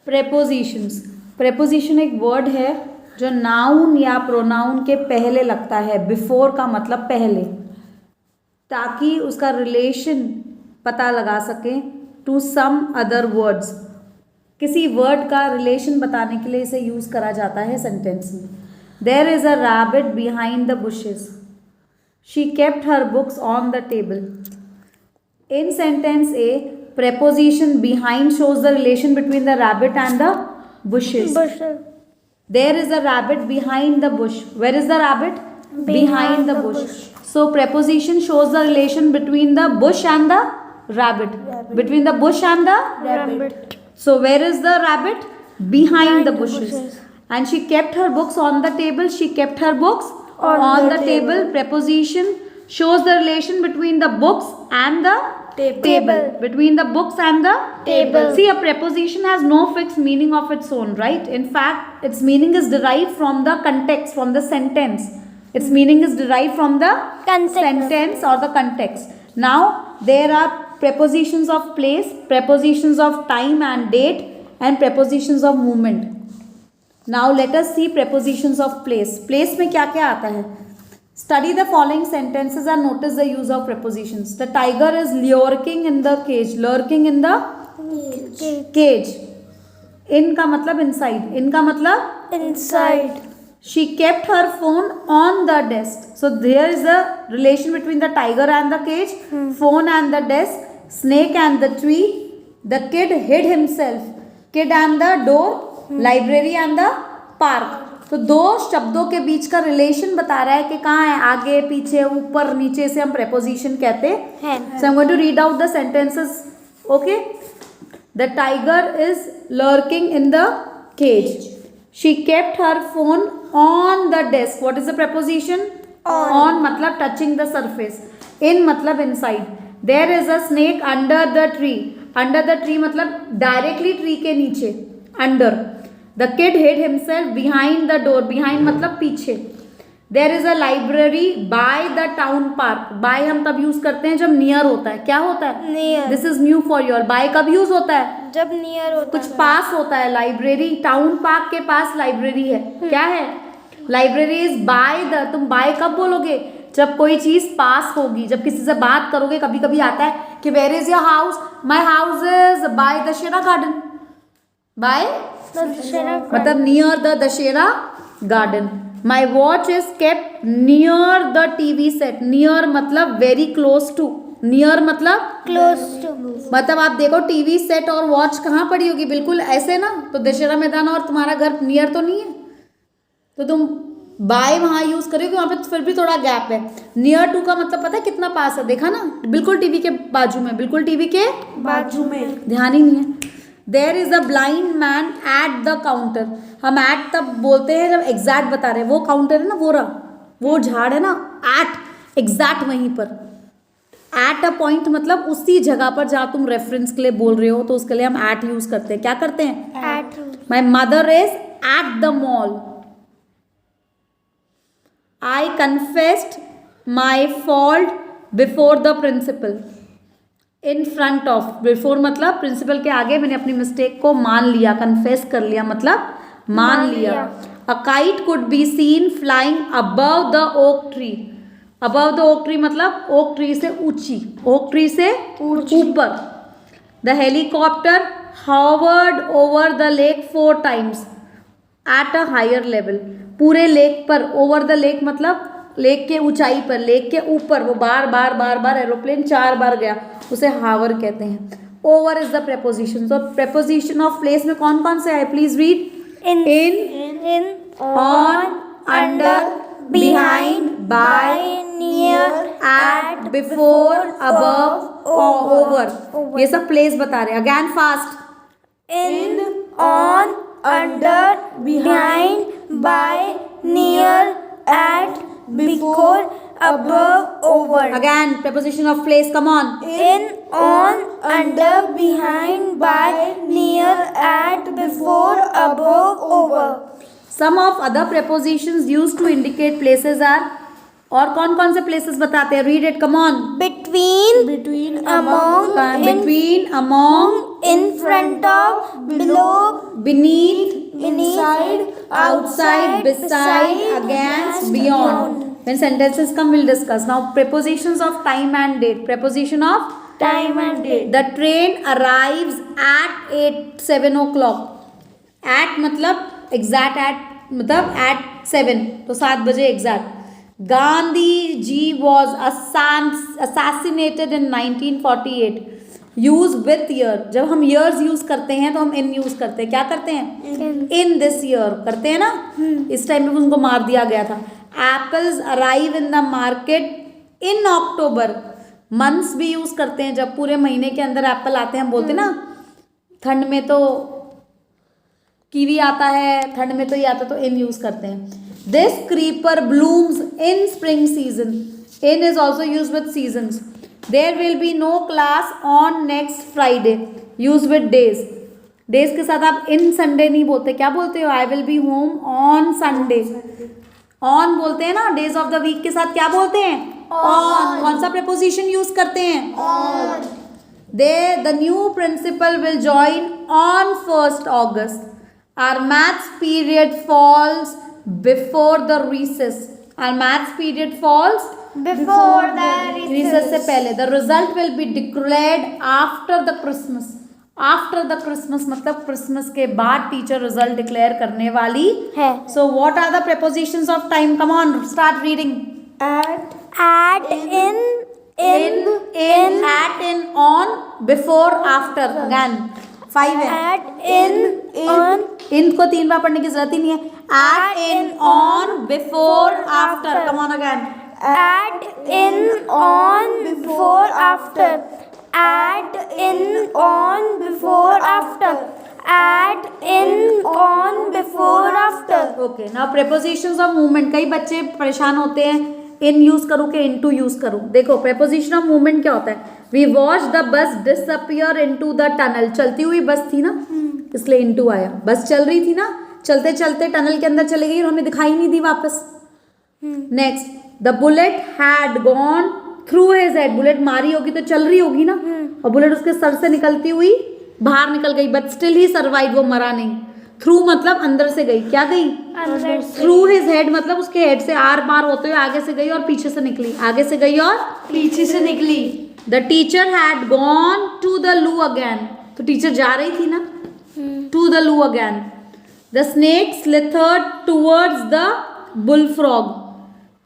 Prepositions. Preposition एक word है जो नाउन या प्रोनाउन के पहले लगता है। बिफोर का मतलब पहले, ताकि उसका रिलेशन पता लगा सकें टू सम अदर वर्ड्स। किसी वर्ड का रिलेशन बताने के लिए इसे यूज करा जाता है सेंटेंस में। There is a rabbit behind the bushes, she kept her books on the table. In sentence A, preposition behind shows the relation between the rabbit and the bushes. There is a rabbit behind the bush. Where is the rabbit? Behind the bush. So preposition shows the relation between the bush and the rabbit. Between the bush and the rabbit. So where is the rabbit? Behind the bushes. And she kept her books on the table. She kept her books on the table. Preposition shows the relation between the books and the table. Between the books and the table. See, a preposition has no fixed meaning of its own, right? In fact, its meaning is derived from the context, from the sentence. Its meaning is derived from the sentence or the context. Now, there are prepositions of place, prepositions of time and date, and prepositions of movement. Now, let us see prepositions of place. Place में क्या क्या आता है? Study the following sentences and notice the use of prepositions. The tiger is lurking in the cage. Lurking in the cage. In का मतलब inside. In का मतलब inside. She kept her phone on the desk. So there is a relation between the tiger and the cage, phone and the desk, snake and the tree, the kid hid himself, kid and the door, library and the park. तो दो शब्दों के बीच का relation बता रहा है कि कहाँ है, आगे पीछे ऊपर नीचे, से हम प्रेपोजिशन कहते हैं। So I'm going to read out the sentences. Okay. The tiger is lurking in the cage. She kept her phone on the desk. What is the preposition? On मतलब touching the surface. In मतलब inside. There is a snake under the tree. Under the tree मतलब directly tree के नीचे, under. The kid hid himself behind the door. Behind मतलब पीछे. There is a library by the town park. By हम तब use करते हैं जब near होता है। क्या होता है? Near. This is new for you all. By कब यूज होता है? जब near होता कुछ पास होता है। लाइब्रेरी, टाउन पार्क के पास लाइब्रेरी है। क्या है? Library is by the. तुम बाय कब बोलोगे? जब कोई चीज पास होगी, जब किसी से बात करोगे। कभी कभी आता है कि where is your house? My house is by Dussehra garden. By मतलब near the Dussehra garden. My watch is kept near the TV set. Near मतलब वेरी क्लोज टू। नियर मतलब क्लोज टू। मतलब आप देखो टीवी सेट और वॉच कहाँ पड़ी होगी? बिल्कुल ऐसे ना। तो दशहरा मैदान और तुम्हारा घर नियर तो नहीं है, तो तुम बाय वहाँ यूज करोगे, वहाँ पे फिर भी थोड़ा गैप है। नियर टू का मतलब पता है कितना पास है? देखा ना, बिल्कुल टीवी के बाजू में, बिल्कुल टीवी के बाजू में। ध्यान ही नहीं है। There is a blind man at the counter. हम एट तब बोलते हैं जब एग्जैक्ट बता रहे हैं। वो काउंटर है ना, वो रहा, वो झाड़ है ना, एट एग्जैक्ट वहीं पर। एट अ पॉइंट मतलब उसी जगह पर जहाँ तुम रेफरेंस के लिए बोल रहे हो, तो उसके लिए हम एट यूज करते हैं। क्या करते हैं? At. My mother is at the mall. I confessed my fault before the principal. In front of, before मतलब प्रिंसिपल के आगे मैंने अपनी मिस्टेक को मान लिया, कन्फेस कर लिया मतलब मान लिया। A kite could be seen flying above the oak tree. Above the oak tree मतलब ओक ट्री से ऊंची, ओक ट्री से ऊपर। The helicopter hovered over the lake 4 times at a higher level. पूरे लेक पर, ओवर द लेक मतलब lake के ऊंचाई पर, लेक के ऊपर वो बार बार बार बार एरोप्लेन 4 बार गया, उसे हावर कहते हैं। Over is the preposition. तो प्रेपोजिशन ऑफ प्लेस में कौन कौन से आए? Please read. In, on, under, behind, by, near, at, before, above, over. ये सब प्लेस बता रहे हैं। Again fast. In, on, under, behind, by, near, at, before, above, over. Again preposition of place. Come on. In, on, under, behind, by, near, at, before, above, over. Some of other prepositions used to indicate places are, और कौन कौन से places बताते हैं? Read it. Come on. Between. between, among, between, among, in front of, below, beneath, inside, outside, beside, against, beyond. When sentences come, we'll discuss. Now, prepositions of time and date. Preposition of time and date. the train arrives at 7 o'clock. At मतलब exact at मतलब at 7 तो 7 बजे exact. Gandhi ji was assassinated in 1948. Use with year. जब हम years use करते हैं तो हम इन यूज करते हैं. क्या करते हैं? इन दिस ईयर करते हैं ना. इस टाइम पे उनको मार दिया गया था. Apples arrive in the market in October. Months भी यूज करते हैं. जब पूरे महीने के अंदर एप्पल आते हैं हम बोलते हैं ना. ठंड में तो कीवी आता है, ठंड में तो ये आता है, तो इन यूज करते हैं. This creeper blooms in spring season. In is also use with seasons. There will be no class on next Friday. Use with days. Days के साथ आप in Sunday नहीं बोलते. क्या बोलते हो? I will be home on Sunday. On बोलते हैं ना. Days of the week के साथ क्या बोलते हैं? On. कौन सा preposition use करते हैं? On. The new principal will join on 1st August. Our maths period falls before the recess. Our maths period falls before the recess से पहले. The result will be declared after the Christmas. After the Christmas मतलब Christmas के बाद teacher result declare करने वाली है. So what are the prepositions of time? Come on, start reading. At, in, at, in, on, before, after. Again 5 है. at, in, on, इन को 3 बार पढ़ने की जरूरत ही नहीं है. At, in, on, before, after. Come on again. at, in, on, before, after. At, in, on, before, after. At, in, on, before, after. Okay, now prepositions of movement. कई बच्चे परेशान होते हैं इन यूज करूँ कि इनटू यूज करूँ. देखो preposition of movement क्या होता है? We watched the bus disappear into the tunnel. चलती हुई बस थी ना, इसलिए इनटू आया. बस चल रही थी ना, चलते चलते टनल के अंदर चली गई और हमें दिखाई नहीं दी वापस. Next, the bullet had gone through his head. Bullet मारी होगी तो चल रही होगी ना, और बुलेट उसके सर से निकलती हुई बाहर निकल गई, बट स्टिल ही सर्वाइव. वो मरा नहीं. थ्रू मतलब अंदर से गई. क्या गई? अंदर से. थ्रू हिज हेड मतलब उसके हेड से आर पार होते हुए आगे से गई और पीछे से निकली. आगे से गई और पीछे से निकली. The teacher had gone to the loo again. तो टीचर जा रही थी ना, to the loo again. The snake slithered towards the bullfrog.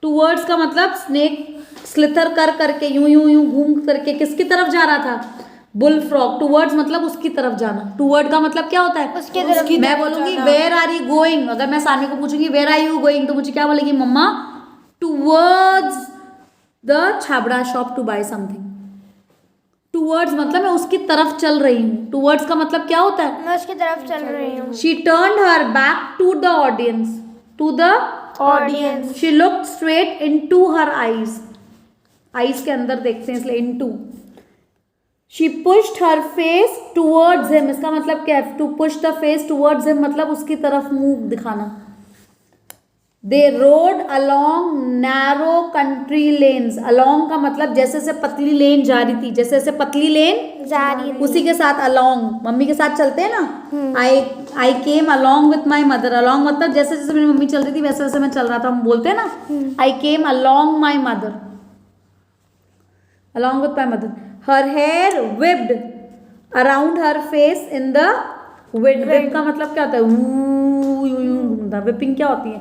Towards का मतलब स्नेक स्लिथर कर करके यूं यूं यूं घूम करके किसकी तरफ जा रहा था? बुलफ्रॉग. टूवर्ड्स मतलब उसकी तरफ जाना. टूवर्ड का मतलब क्या होता है? उसकी तरफ. मैं बोलूंगी वेयर आर यू गोइंग. अगर मैं सामने को पूछूंगी वेयर आर यू गोइंग, तो मुझे क्या बोलेगी? Mamma towards the Chhabra shop to buy something. Towards मतलब मैं उसकी तरफ चल रही हूँ. टूवर्ड्स का मतलब क्या होता है? मैं उसकी तरफ चल रही हूँ. She turned her back to the audience. To the audience. She looked straight into her eyes. Eyes के अंदर देखते हैं इसलिए into. She pushed her face towards him. इसका मतलब क्या है? To push the face towards him मतलब उसकी तरफ मुंह दिखाना. They rode along narrow country lanes. Along का मतलब जैसे जैसे पतली लेन जा रही थी, जैसे जैसे पतली लेन जा रही थी, उसी के साथ अलॉन्ग. मम्मी के साथ चलते हैं ना. I came along with my mother. Along मतलब जैसे जैसे मेरी मम्मी चल रही थी वैसे वैसे मैं चल रहा था. हम बोलते हैं ना I came along my mother. Along with my mother. Her hair whipped around her face in the wind. Whip का मतलब क्या होता है? घूमता. विपिंग क्या होती है?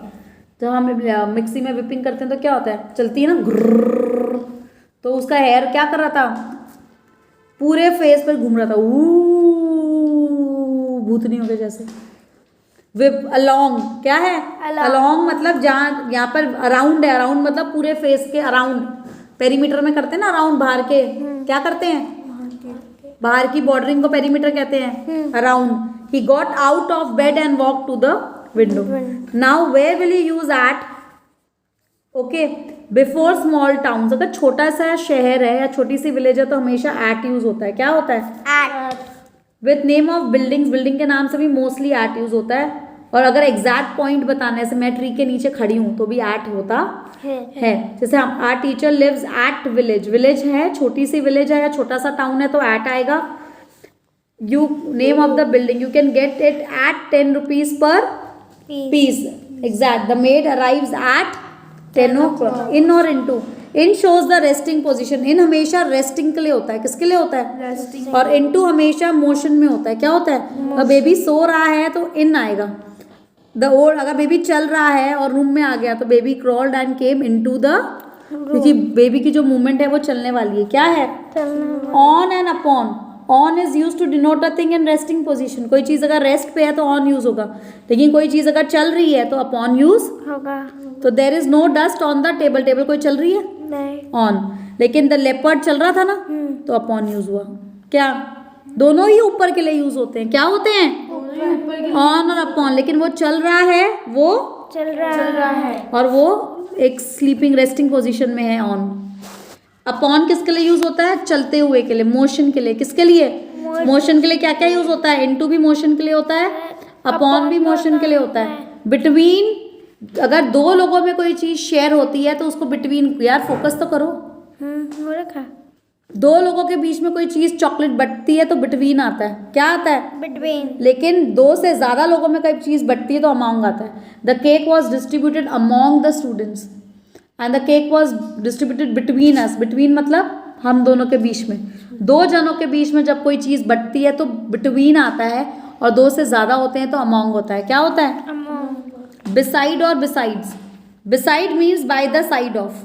जब हम मिक्सी में विपिंग करते हैं तो क्या होता है? चलती है ना ग्रर. तो उसका हेयर क्या कर रहा था? पूरे फेस पर घूम रहा था. भूतनी हो गए जैसे. विप अलॉन्ग क्या है? अलॉन्ग मतलब जहाँ यहाँ पर अराउंड है. अराउंड मतलब पूरे फेस के अराउंड. पेरीमीटर में करते हैं ना अराउंड. बाहर के क्या करते हैं? बाहर की बॉर्डरिंग को पेरीमीटर कहते हैं. Around. He got out of bed and walk to the window. Now where will you use at? Okay, before small towns. अगर छोटा सा शहर है या छोटी सी विलेज है तो हमेशा at यूज होता है. क्या होता है? at. With name of buildings. Building के नाम से भी मोस्टली at यूज होता है. और अगर एग्जैक्ट पॉइंट बताना है, जैसे मैं ट्री के नीचे खड़ी हूँ तो भी एट होता है। जैसे हम our teacher lives at village, village है, छोटी सी विलेज है या छोटा सा टाउन है तो एट आएगा। You name of the building, you can get it at 10 rupees per piece. Exact, the maid arrives at 10 o'clock। In और into, in shows the resting position, in हमेशा रेस्टिंग के लिए होता है, किसके लिए होता है, Resting। और इनटू हमेशा मोशन में होता है। क्या होता है, बेबी सो रहा है तो इन आएगा। द ओल्ड, अगर बेबी चल रहा है और रूम में आ गया तो baby crawled and came into the, क्योंकि बेबी की जो मूवमेंट है वो चलने वाली है। क्या है, on and upon. On is use to denote a thing in resting position. कोई चीज अगर रेस्ट पे है तो ऑन यूज होगा, लेकिन कोई चीज अगर चल रही है तो अपॉन यूज होगा। तो there is no dust on the table, table कोई चल रही है नहीं। ऑन, लेकिन द लेपर्ड चल रहा था ना तो अपॉन यूज हुआ। क्या, दोनों ही ऊपर के लिए यूज होते हैं। क्या होते हैं, ऑन और अपॉन, लेकिन वो चल रहा है, वो चल रहा है और वो एक स्लीपिंग रेस्टिंग पोजीशन में है, ऑन। अपॉन किसके लिए यूज होता है, चलते हुए के लिए, मोशन के लिए। किसके लिए, मोशन के लिए क्या क्या यूज होता है, इनटू भी मोशन के लिए होता है, अपॉन भी मोशन के लिए होता है। बिटवीन, अगर दो लोगों में कोई चीज शेयर होती है तो उसको बिटवीन, यार फोकस तो करो, वो रखा दो लोगों के बीच में कोई चीज चॉकलेट बटती है तो बिटवीन आता है। क्या आता है, बिटवीन। लेकिन दो से ज्यादा लोगों में कोई चीज बटती है तो अमॉन्ग आता है। The cake was distributed among the students and the cake was distributed between us. Between मतलब हम दोनों के बीच में, दो जनों के बीच में जब कोई चीज बटती है तो बिटवीन आता है, और दो से ज्यादा होते हैं तो अमॉन्ग होता है। क्या होता है, beside और besides। beside means by the side of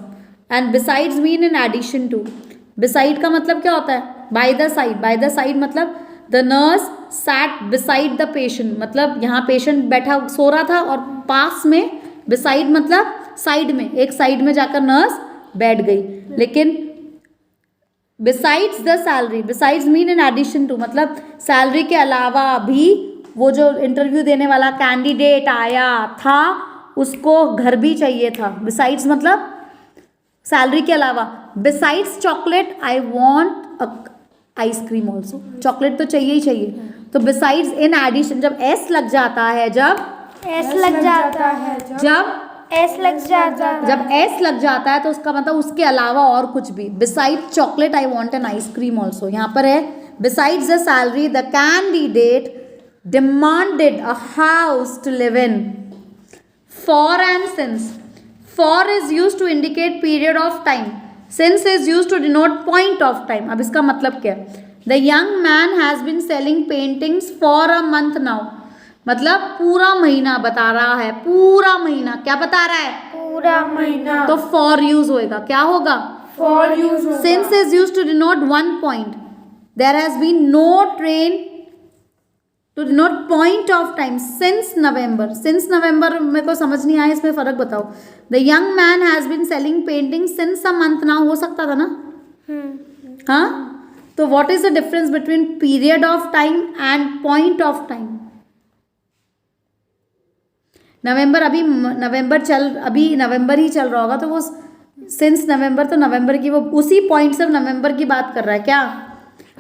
and besides mean in addition to। beside का मतलब क्या होता है, by the side। by the side मतलब the nurse sat beside the patient, मतलब यहाँ patient बैठा सो रहा था और पास में, beside मतलब साइड में, एक साइड में जाकर नर्स बैठ गई। लेकिन besides the salary, besides mean in addition to मतलब सैलरी के अलावा भी वो जो इंटरव्यू देने वाला कैंडिडेट आया था उसको घर भी चाहिए था। बिसाइड्स मतलब सैलरी के अलावा। Besides chocolate I want ice cream also, chocolate तो चाहिए ही चाहिए। तो बिसाइड्स इन एडिशन, जब एस लग जाता है, जब एस लग जाता है, जब एस लग जाता है, जब एस लग जाता है तो उसका मतलब उसके अलावा और कुछ भी। Beside chocolate I want an ice cream also, यहाँ पर है besides the salary the candidate demanded a house to live in। For and since, for is used to indicate period of time, since is used to denote point of time। अब इसका मतलब क्या है, the young man has been selling paintings for a month now, मतलब पूरा महीना बता रहा है, पूरा महीना। क्या बता रहा है, पूरा महीना। तो for use होएगा। क्या होगा, For use। since is used to denote one point, there has been no train to denote point of time, since November। since November मेरे को समझ नहीं आया, इसमें फ़र्क बताओ। the young man has been selling paintings since a month now, हो सकता था ना, हाँ। तो what is the difference between period of time and point of time? नवंबर, अभी नवंबर ही चल रहा होगा तो वो since नवंबर, तो नवंबर की वो उसी पॉइंट से नवंबर की बात कर रहा है। क्या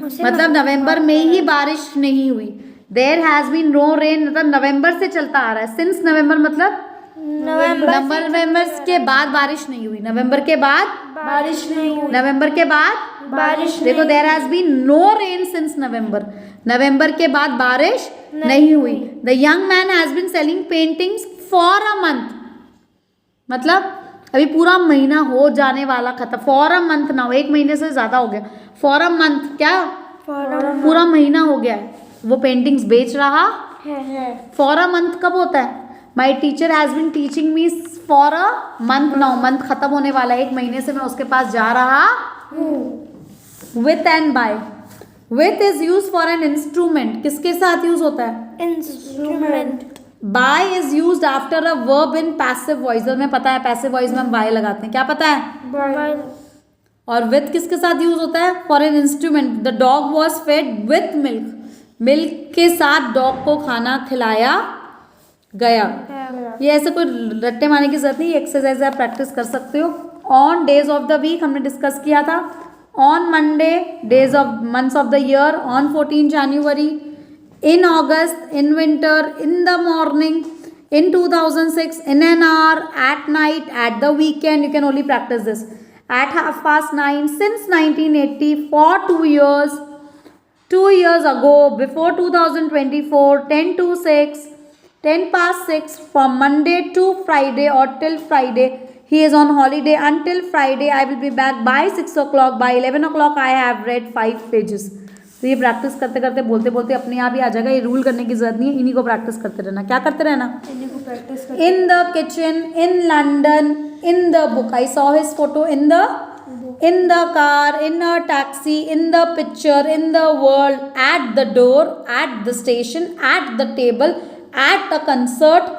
मतलब, नवंबर में ही बारिश नहीं हुई। There has been no rain मतलब नवंबर से चलता आ रहा है। सिंस नवंबर मतलब नवंबर के बाद बारिश नहीं हुई, नवंबर के बाद बारिश नहीं हुई, नवंबर के बाद बारिश। देखो, there has been no rain since November, नवंबर के बाद बारिश नहीं हुई। The young man has been selling paintings for a month, मतलब अभी पूरा महीना हो जाने वाला खत्म। फॉर अ मंथ नाउ, एक महीने से ज्यादा हो गया। फॉर अ मंथ क्या, पूरा महीना हो गया है वो पेंटिंग्स बेच रहा है। फॉर अ मंथ कब होता है, my teacher has been teaching me for a month now, month खत्म होने वाला है, एक महीने से मैं उसके पास जा रहा हूँ। With and by, with is use for an instrument, किसके साथ यूज होता है, instrument. By is use after a verb in passive voice, में पता है पैसिव वॉइस में हम बाय लगाते हैं, क्या पता है। और विथ किसके साथ यूज होता है, for an instrument. The dog was fed with milk, milk के साथ डॉग को खाना खिलाया गया। ये ऐसे कोई रट्टे मारने की जरूरत नहीं, एक्सरसाइज आप प्रैक्टिस कर सकते हो। On days of the week हमने डिस्कस किया था। On Monday, days of months of the year. On 14 January, in August, in winter, in the morning, in 2006, in an hour, at night, at the weekend. You can only practice this. At 9:30, since 1980, for 2 years, 2 years ago, before 2024, 10 to 6, 10 past 6, from Monday to Friday or till Friday. He is on holiday until Friday. I will be back by 6 o'clock. By 11 o'clock, I have read 5 pages. तो ये practice करते करते बोलते बोलते अपने आप ही आ जाएगा. ये रूल करने की जरूरत नहीं है, इन्हीं को प्रैक्टिस करते रहना. क्या करते रहना? इन्हीं को प्रैक्टिस करते. In the kitchen, in London, in the book. I saw his photo in the car, in a taxi, in the picture, in the world, at the door, at the station, at the table, at a concert,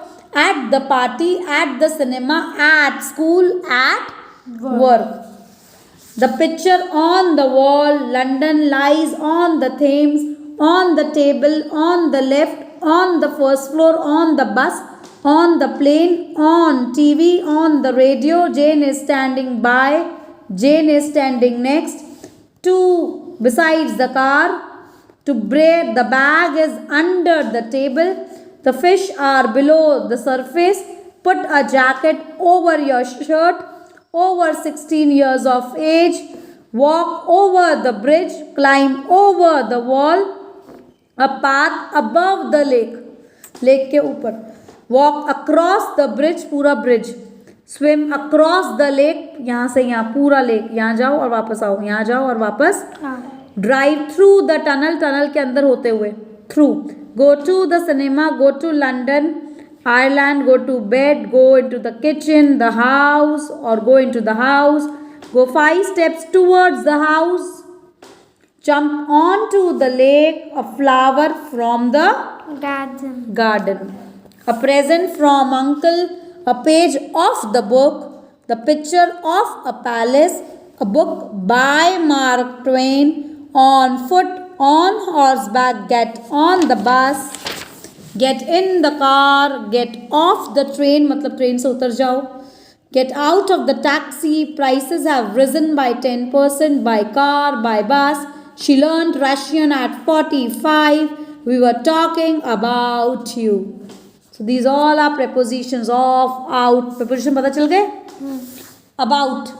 at the party, at the cinema, at school, at work. The picture on the wall, London lies on the Thames, on the table, on the left, on the first floor, on the bus, on the plane, on TV, on the radio. Jane is standing by. Jane is standing next. Two besides the car. To bread, the bag is under the table. The fish are below the surface. Put a jacket over your shirt. Over 16 years of age. Walk over the bridge. Climb over the wall. A path above the lake. Lake के ऊपर. Walk across the bridge. पूरा bridge. Swim across the lake. यहाँ से यहाँ पूरा lake. यहाँ जाओ और वापस आओ. यहाँ जाओ और वापस. Drive through the tunnel. Tunnel के अंदर होते हुए. Through. Go to the cinema. Go to London, Ireland. Go to bed. Go into the kitchen, the house, or go into the house. Go 5 steps towards the house. Jump onto the lake. A flower from the garden. A present from uncle. A page of the book. The picture of a palace. A book by Mark Twain. On foot, on horseback. Get on the bus. Get in the car. Get off the train. मतलब train से उतर जाओ. Get out of the taxi. Prices have risen by 10% by car, by bus. She learned Russian at 45. We were talking about you. So these all are prepositions of, out. Preposition पता चल गए? About.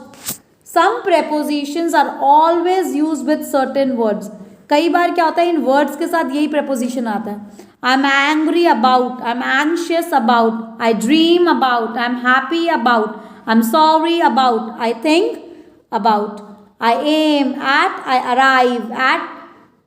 Some prepositions are always used with certain words. कई बार क्या होता है इन words के साथ यही preposition आता है. I'm angry about. I'm anxious about. I dream about. I'm happy about. I'm sorry about. I think about. I aim at. I arrive at.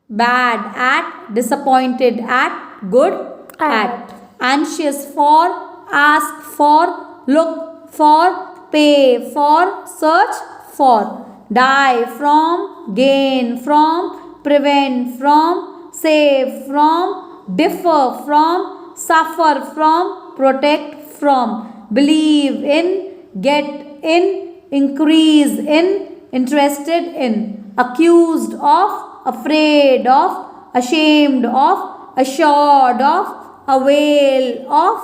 Bad at. Disappointed at. Good at. Anxious for. Ask for. Look for. Pay for. Search for. Die from. Gain from. Prevent from. Save from. Differ from. Suffer from. Protect from. Believe in. Get in. Increase in. Interested in. Accused of. Afraid of. Ashamed of. Assured of. Avail of.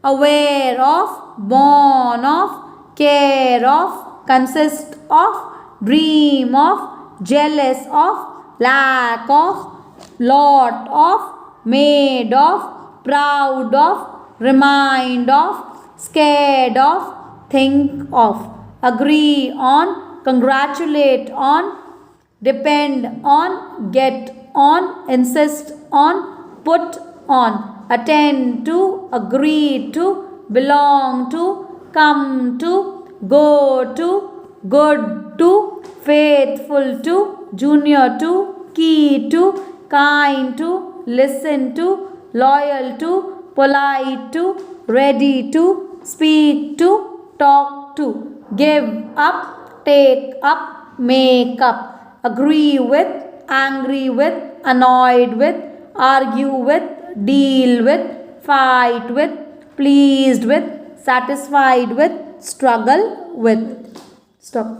Aware of. Born of. Care of. Consist of. Dream of. Jealous of. Lack of. Lot of. Made of. Proud of. Remind of. Scared of. Think of. Agree on. Congratulate on. Depend on. Get on. Insist on. Put on. Attend to. Agree to. Belong to. Come to. Go to. Good to. Faithful to. Junior to. Key to. Kind to. Listen to. Loyal to. Polite to. Ready to. Speak to. Talk to. Give up. Take up. Make up. Agree with. Angry with. Annoyed with. Argue with. Deal with. Fight with. Pleased with. Satisfied with. Struggle with. Stop.